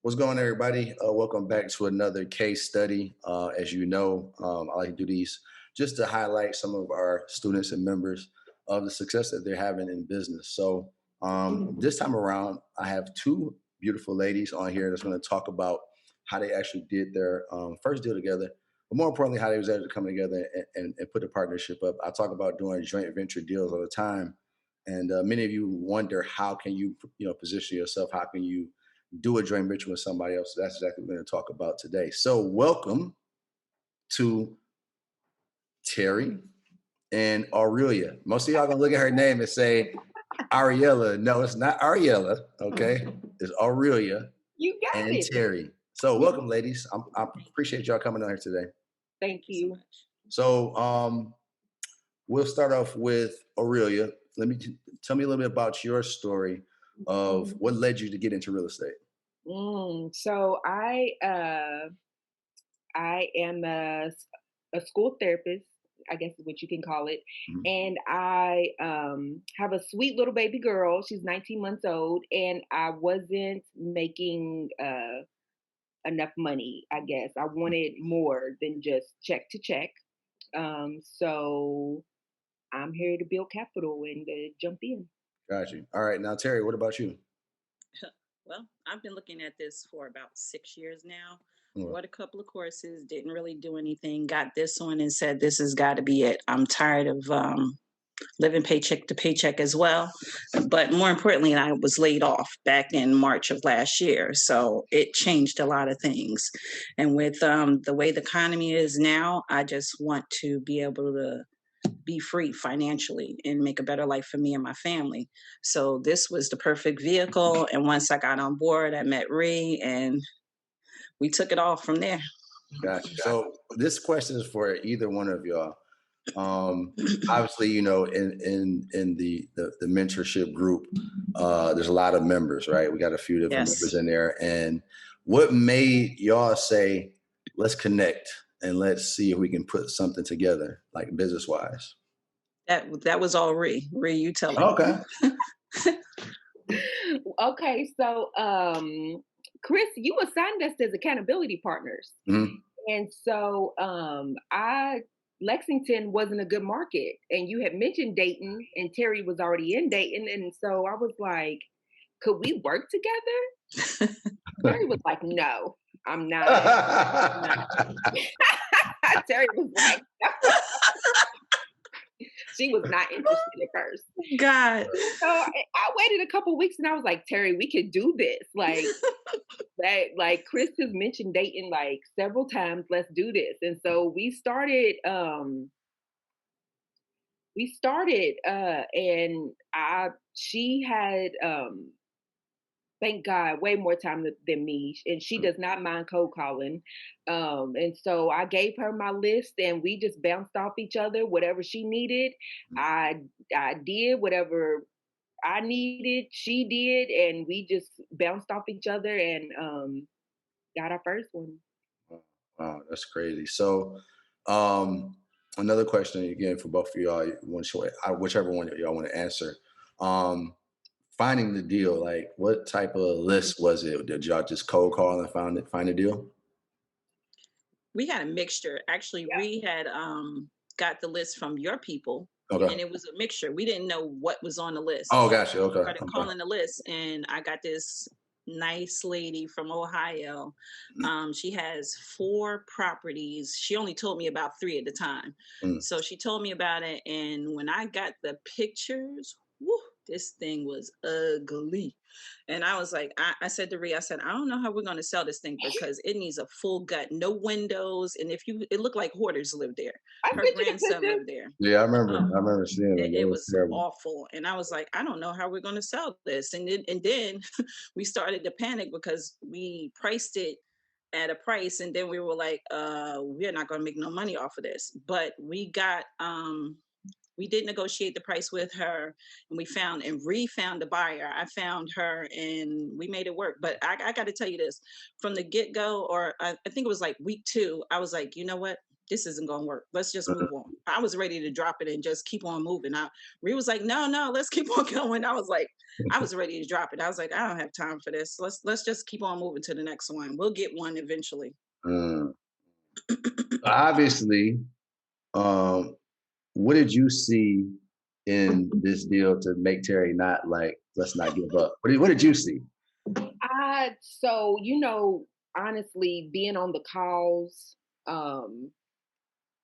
What's going on, everybody? Welcome back to another case study. As you know, I like to do these just to highlight some of our students and members of the success that they're having in business. So this time around, I have two beautiful ladies on here that's going to talk about how they actually did their first deal together, but more importantly, how they was able to come together and put a partnership up. I talk about doing joint venture deals all the time, and many of you wonder how can you position yourself? How can you do a joint venture with somebody else? So that's exactly what we're going to talk about today. So welcome to Terry and Aurelia. Most of y'all gonna look at her name and say Ariella. No, it's not Ariella. Okay, it's Aurelia You got and it. Terry. So welcome, ladies. I appreciate y'all coming on here today. Thank you. So we'll start off with Aurelia. Tell me a little bit about your story of what led you to get into real estate. So I am a school therapist, I guess is what you can call it, Mhm. and I have a sweet little baby girl. She's 19 months old, and I wasn't making enough money. I guess I wanted more than just check to check. So I'm here to build capital and jump in. Got you. All right, now Terry, what about you? Well, I've been looking at this for about 6 years now. Mm. Bought a couple of courses, didn't really do anything. Got this one and said, "This has got to be it." I'm tired of living paycheck to paycheck as well. But more importantly, I was laid off back in March of last year, so it changed a lot of things. And with the way the economy is now, I just want to be able to be free financially and make a better life for me and my family. So this was the perfect vehicle. And once I got on board, I met Ree and we took it all from there. Got you. So this question is for either one of y'all. Obviously, in the mentorship group, there's a lot of members, right? We got a few different members Yes. in there. And what made y'all say, let's connect and let's see if we can put something together, like business wise? That was all Ree. Ree, you tell her. Okay. Okay, so Chris, you assigned us as accountability partners. Mhm. And so I Lexington wasn't a good market. And you had mentioned Dayton and Terry was already in Dayton. And so I was like, could we work together? Terry was like, no, I'm not. Terry was like, she was not interested at first. God. So I waited a couple weeks and I was like, Terry, we could do this. Like Chris has mentioned dating like several times. Let's do this. And so we started and I she had thank God way more time than me, and she does not mind cold calling. And so I gave her my list and we just bounced off each other. Whatever she needed, I I did. Whatever I needed, she did, and we just bounced off each other and got our first one. Wow, that's crazy. So, um, another question again for both of y'all, whichever one y'all want to answer. Um, Finding the deal, like what type of list was it? Did y'all just cold call and find a deal? We had a mixture. Actually, Yeah. Ree had got the list from your people and Okay. it was a mixture. We didn't know what was on the list. Oh, gotcha. Okay. Started Okay. calling the list and I got this nice lady from Ohio. She has 4 properties. She only told me about 3 at the time. Mm. So she told me about it. And when I got the pictures, whoo, this thing was ugly. And I was like, I said to Rhea, I said, I don't know how we're going to sell this thing because it needs a full gut, no windows. And it looked like hoarders lived there. I Her sent you the grandson picture. lived there. Yeah, I remember. Oh, I remember seeing it. It it was was terrible. awful. And I was like, I don't know how we're going to sell this. And then we started to panic because we priced it at a price. And then we were like, we're not going to make no money off of this. But we did negotiate the price with her and we found the buyer. I found her and we made it work. But I got to tell you this from the get go, or I think it was like week 2, I was like, you know what? this isn't gonna work. Let's just move on. I was ready to drop it and just keep on moving. Ree was like, no, no, let's keep on going. I was like, I was ready to drop it. I was like, I don't have time for this. Let's just keep on moving to the next one. We'll get one eventually. Mm. Obviously, um, what did you see in this deal to make Terry not like, let's not give up? What did you see? So honestly, um,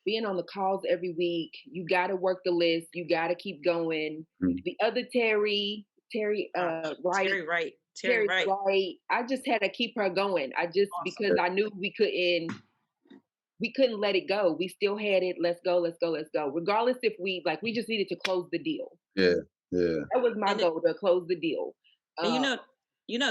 being on the calls every week, you got to work the list. You got to keep going. Mm. The other Terry, Wright, Terry Wright. Terry Terry Wright. Wright. I just had to keep her going. Because Awesome. I knew we couldn't let it go. We still had it. Let's go, let's go, let's go. Regardless if we just needed to close the deal. Yeah, yeah, That was my And goal, to close the deal. And Uh,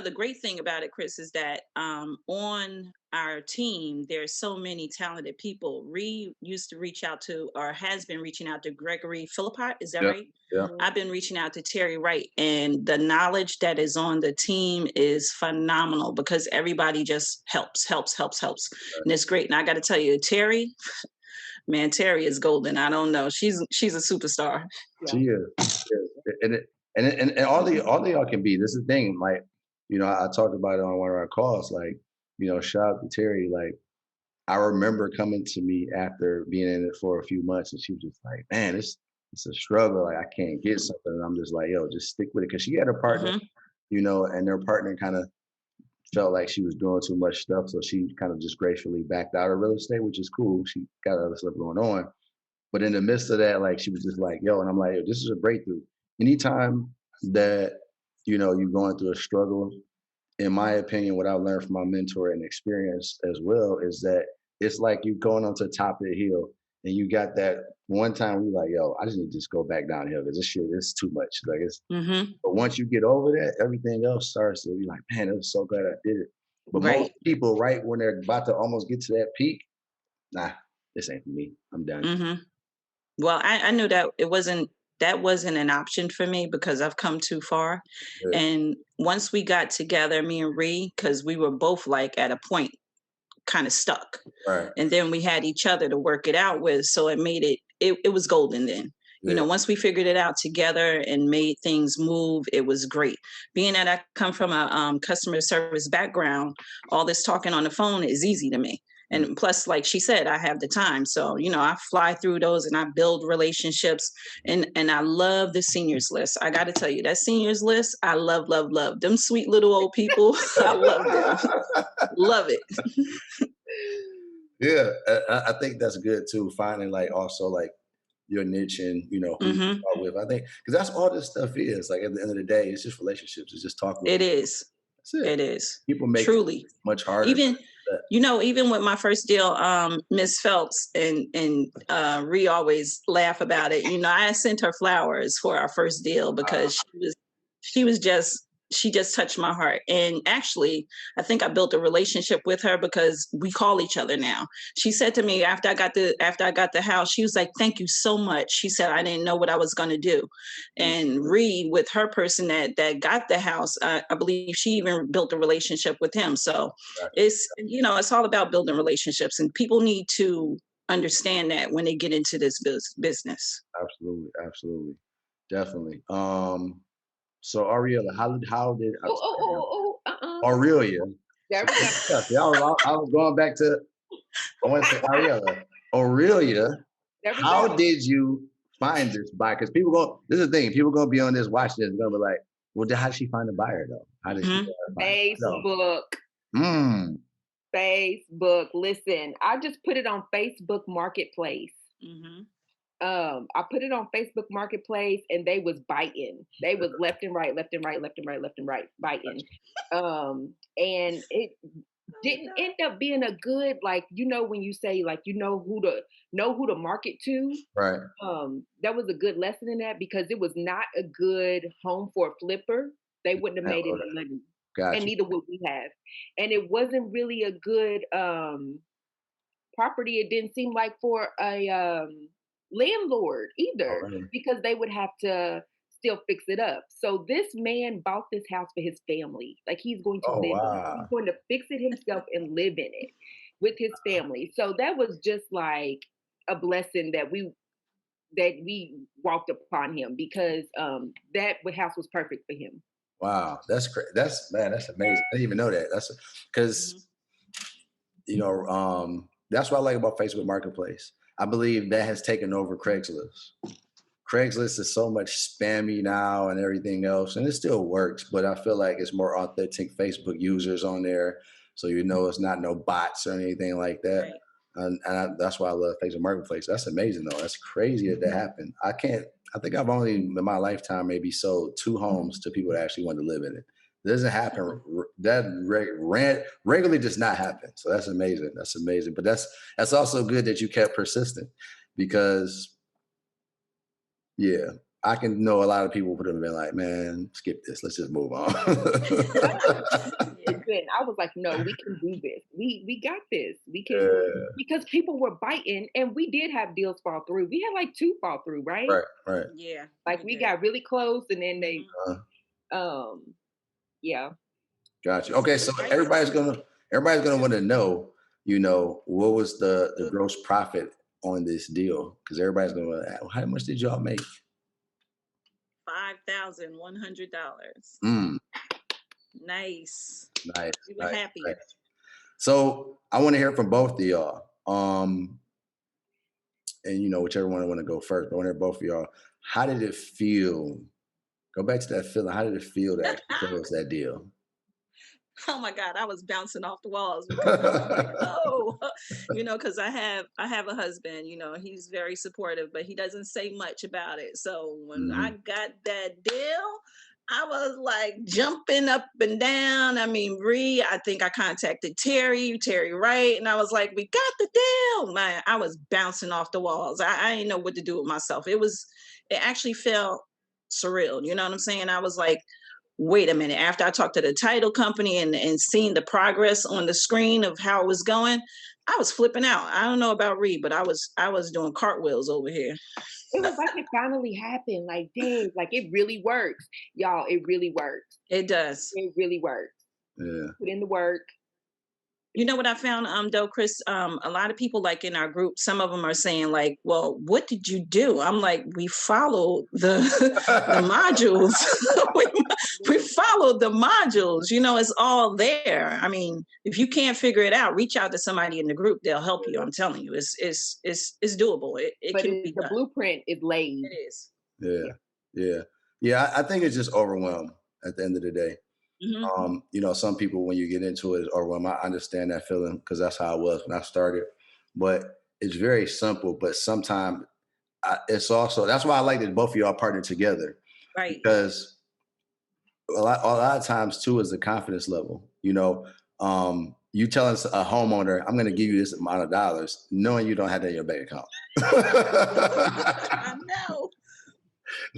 the great thing about it, Chris, is that on our team, there's so many talented people. Ree used to reach out to, or has been reaching out to Gregory Philippot. Is that yeah, right? yeah. I've been reaching out to Terry Wright, and the knowledge that is on the team is phenomenal because everybody just helps, and it's great. And I got to tell you, Terry, man, Terry is golden. I don't know, she's a superstar. yeah. She is. And and all of y'all can be. This is the thing. Like, I talked about it on one of our calls. Like, shout out to Terry. Like, I remember coming to me after being in it for a few months, and she was just like, "Man, it's a struggle. Like, I can't get something." And I'm just like, "Yo, just stick with it," because she had a partner, Hmm. and their partner kind of felt like she was doing too much stuff, so she kind of just gracefully backed out of real estate, which is cool. She got other stuff going on. But in the midst of that, like she was just like, yo, and I'm like, yo, this is a breakthrough. Anytime that, you're going through a struggle, in my opinion, what I learned from my mentor and experience as well is that it's like you going onto the top of the hill and you got that one time we like, yo, I just need to just go back downhill because this shit is too much. Like Hmm. but once you get over that, everything else starts to be like, man, I'm so glad I did it. But most Right. people, right when they're about to almost get to that peak, nah, this ain't for me. I'm done. Hmm. Well, I knew that that wasn't an option for me because I've come too far. Yeah, And once we got together, me and Ree, because we were both like at a point kind of stuck. right. And then we had each other to work it out with. So it made it was golden then. Yeah. Once we figured it out together and made things move, it was great. Being that I come from a customer service background, all this talking on the phone is easy to me. Mm. And plus, like she said, I have the time. So, I fly through those and I build relationships. And I love the seniors list. I got to tell you, that seniors list, I love, love, love. Them sweet little old people, I love them. Love it. Yeah, I think that's good too. Finding like also like your niche and who you Hmm. are with. I think because that's all this stuff is. Like at the end of the day, it's just relationships. It's just talking with It people. is. That's it. It is. People make it Truly. much harder. Even even with my first deal, Miss Phelps and Ree always laugh about it. I sent her flowers for our first deal Uh, because she just touched my heart. And actually, I think I built a relationship with her because we call each other now. She said to me after I got the house, she was like, "Thank you so much." She said, "I didn't know what I was going to do." mm, And Reed, with her person that got the house, I believe she even built a relationship with him. So right. it's all about building relationships, and people need to understand that when they get into this business. Absolutely, absolutely, definitely. So Ariella, how did I'm Oh, oh, sorry, oh, oh, Aurelia? there we go. Yeah, see, I was going back to I want to say Ariella. Aurelia, There we how go. did you find this buyer? Because people go, this is the thing, people gonna be on this watching this, gonna be like, well, how did she find a buyer though? How did she Mhm. find it? No. Facebook. Mm, Facebook. Listen, I just put it on Facebook Marketplace. Mhm. I put it on Facebook Marketplace and they was biting. They was left and right, left and right, left and right, left and right, biting. And it Oh my didn't God. end up being a good, like, when you say like who to market to. right. That was a good lesson in that because it was not a good home for a flipper. They wouldn't have Yeah, made okay, any money. got And you. neither would we have. And it wasn't really a good property. It didn't seem like for a landlord Oh, either really? because they would have to still fix it up. So this man bought this house for his family. Like he's going to Oh, live in it. He's wow. going to fix it himself and live in it. with his family. So that was just like a blessing that we walked upon him because that house was perfect for him. Wow, that's that's man, that's amazing. I didn't even know that. That's Mhm. because that's what I like about Facebook Marketplace. I believe that has taken over Craigslist. Craigslist is so much spammy now and everything else, and it still works, but I feel like it's more authentic Facebook users on there, so it's not no bots or anything like that. Right. That's why I love Facebook Marketplace. That's amazing though. That's crazy that that happened. I can't. I think I've only in my lifetime maybe sold two homes to people that actually want to live in it. It doesn't happen. That regularly does not happen. So that's amazing. That's amazing. But that's also good that you kept persistent because yeah, I can know a lot of people would have been like, man, skip this. Let's just move on. Yeah. Listen, I was like, no, we can do this. We got this. We can Yeah, because people were biting and we did have deals fall through. We had like two fall through, right? right, right. Yeah, Like we we did. got really close and then they Mhm. Uh, um yeah. Got you. It's Okay, it's so pricey. everybody's gonna want to know, what was the Uh, gross profit on this deal? Because everybody's gonna, how much did y'all make? $5,100. Mm, Nice. nice, We were nice, nice. happy. So I want to hear from both of y'all. And whichever one I want to go first, but I want to hear both of y'all. How did it feel? Go back to that feeling. How did it feel to actually close that deal? Oh my God, I was bouncing off the walls because I was like, oh, because I have a husband, he's very supportive, but he doesn't say much about it. So when I Mhm. got that deal, I was like jumping up and down. I mean, I think I contacted Terry Wright, and I was like, we got the deal. Man, I was bouncing off the walls. I didn't know what to do with myself. It actually felt surreal. You know what I'm saying? I was like, wait a minute. After I talked to the title company and seeing the progress on the screen of how it was going, I was flipping out. I don't know about Reed, but I was doing cartwheels over here. It was like it finally happened. Like, dang, like it really works. Y'all, it really works. It does. It really works. Yeah. Put in the work. You know what I found, though, Chris? A lot of people, like in our group, some of them are saying, like, well, what did you do? I'm like, we followed the the modules. we, we followed the modules. It's all there. I mean, if you can't figure it out, reach out to somebody in the group. They'll help you. I'm telling you, it's doable. It But can be the done. blueprint is It laid. is. Yeah. Yeah. Yeah. Yeah. I think it's just overwhelmed at the end of the day. Hmm. Some people when you get into it is overwhelmed. I understand that feeling because that's how I was when I started. But it's very simple, but sometimes it's also that's why I like that both of y'all partner together Right. because a lot of times too is the confidence level. You telling a homeowner, I'm going to give you this amount of dollars, knowing you don't have that in your bank account. I know.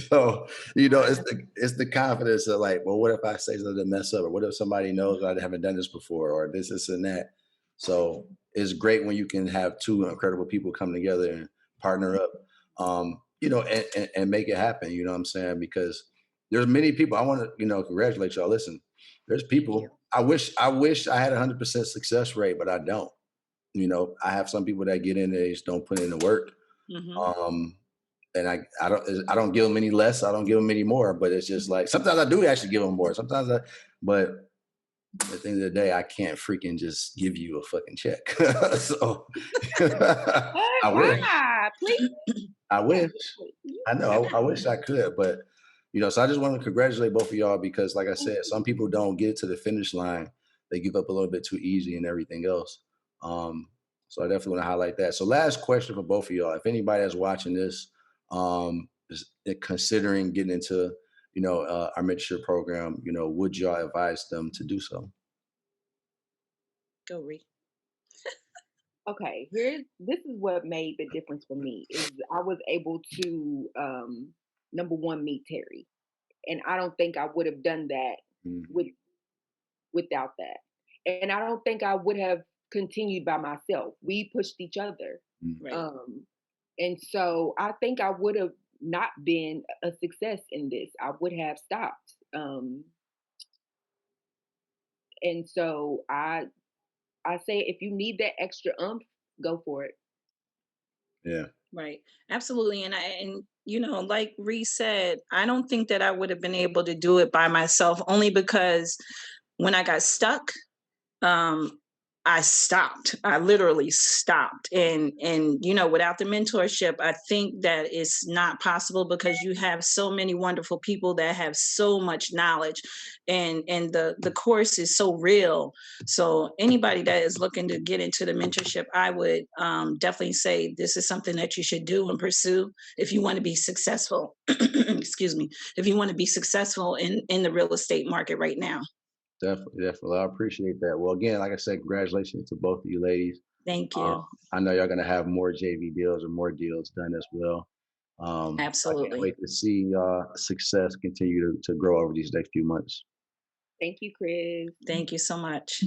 So I it's know. the confidence of like, well, what if I say something to mess up, or what if somebody knows I haven't done this before, or this and that. So it's great when you can have two incredible people come together and partner up, and make it happen. You know what I'm saying? Because there's many people. I want to congratulate y'all. Listen, there's Thank you. people. I wish I had 100% success rate, but I don't. I have some people that get in there, they just don't put in the work. Hmm. Um, and I don't give them any less. I don't give them any more. But it's just like sometimes I do actually give them more. But at the end of the day, I can't freaking just give you a fucking check. So What? I wish, Right. Why? Please. I wish, I know, I Mhm. wish I could, but so I just want to congratulate both of y'all because, like I said, some people don't get to the finish line; they give up a little bit too easy and everything else. Um, so I definitely want to highlight that. So, last question for both of y'all: if anybody that's watching this is considering getting into, our mentorship program, would y'all advise them to do so? Go Reed. Okay, this is what made the difference for me is I was able to number one meet Terry. And I don't think I would have done that Mhm. with without that. And I don't think I would have continued by myself. We pushed each other. Mhm. Right. Um and so I think I would have not been a success in this. I would have stopped. And so I I say if you need that extra go for it. Yeah. Right. Absolutely. And you know, like Reese said, I don't think that I would have been able to do it by myself only because when I got stuck, um I stopped. I literally stopped. And you know, without the mentorship, I think that it's not possible because you have so many wonderful people that have so much knowledge, and the course is so real. So anybody that is looking to get into the mentorship, I would definitely say this is something that you should do and pursue if you want to be successful. Excuse me. If you want to be successful in the real estate market right now. Definitely, definitely. I appreciate that. Well, again, like I said, congratulations to both of you ladies. Thank Um, you. I know y'all gonna have more JV deals or more deals done as well. I can't Absolutely. wait to see success continue to grow over these next few months. Thank you, Chris. Thank you so much.